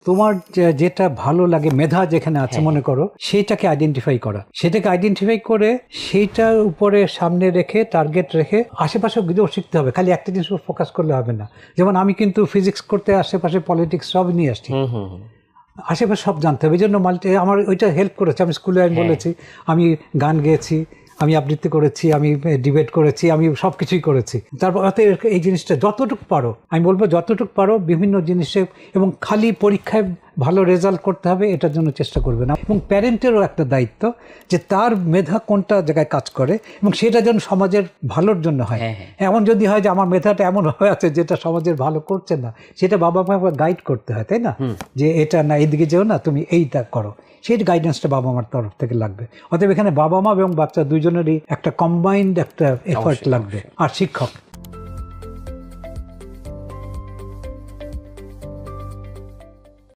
তোমার যেটা ভালো লাগে, মেধা যেখানে আছে মনে করো, সেইটাকে আইডেন্টিফাই করা, সেটাকে আইডেন্টিফাই করে সেইটার উপরে সামনে রেখে টার্গেট রেখে আশেপাশে গিয়েও শিখতে হবে। খালি একটা জিনিস ফোকাস করলে হবে না। যেমন আমি কিন্তু ফিজিক্স করতে আশেপাশে পলিটিক্স সব নিয়ে আসছি, আশেপাশে সব জানতে হবে। এই জন্য আমার ওইটা হেল্প করেছে। আমি স্কুলে আমি বলেছি, আমি গান গেয়েছি, আমি আবৃত্তি করেছি, আমি ডিবেট করেছি, আমি সব কিছুই করেছি। তারপর এই জিনিসটা যতটুকু পারো, আমি বলবো যতটুকু পারো বিভিন্ন জিনিসে, এবং খালি পরীক্ষায় ভালো রেজাল্ট করতে হবে এটার জন্য চেষ্টা করবে না। এবং প্যারেন্টেরও একটা দায়িত্ব যে তার মেধা কোনটা জায়গায় কাজ করে এবং সেটা যেন সমাজের ভালোর জন্য হয়। এমন যদি হয় যে আমার মেধাটা এমন হয়ে আছে যেটা সমাজের ভালো করছে না, সেটা বাবা মা গাইড করতে হয়, তাই না? যে এটা না, এইদিকে যেও না, তুমি এইটা করো। সেই গাইডেন্সটা বাবা মার তরফ থেকে লাগবে। অতএব এখানে বাবা মা এবং বাচ্চা দুইজনেরই একটা কম্বাইন্ড একটা এফার্ট লাগবে, আর শিক্ষক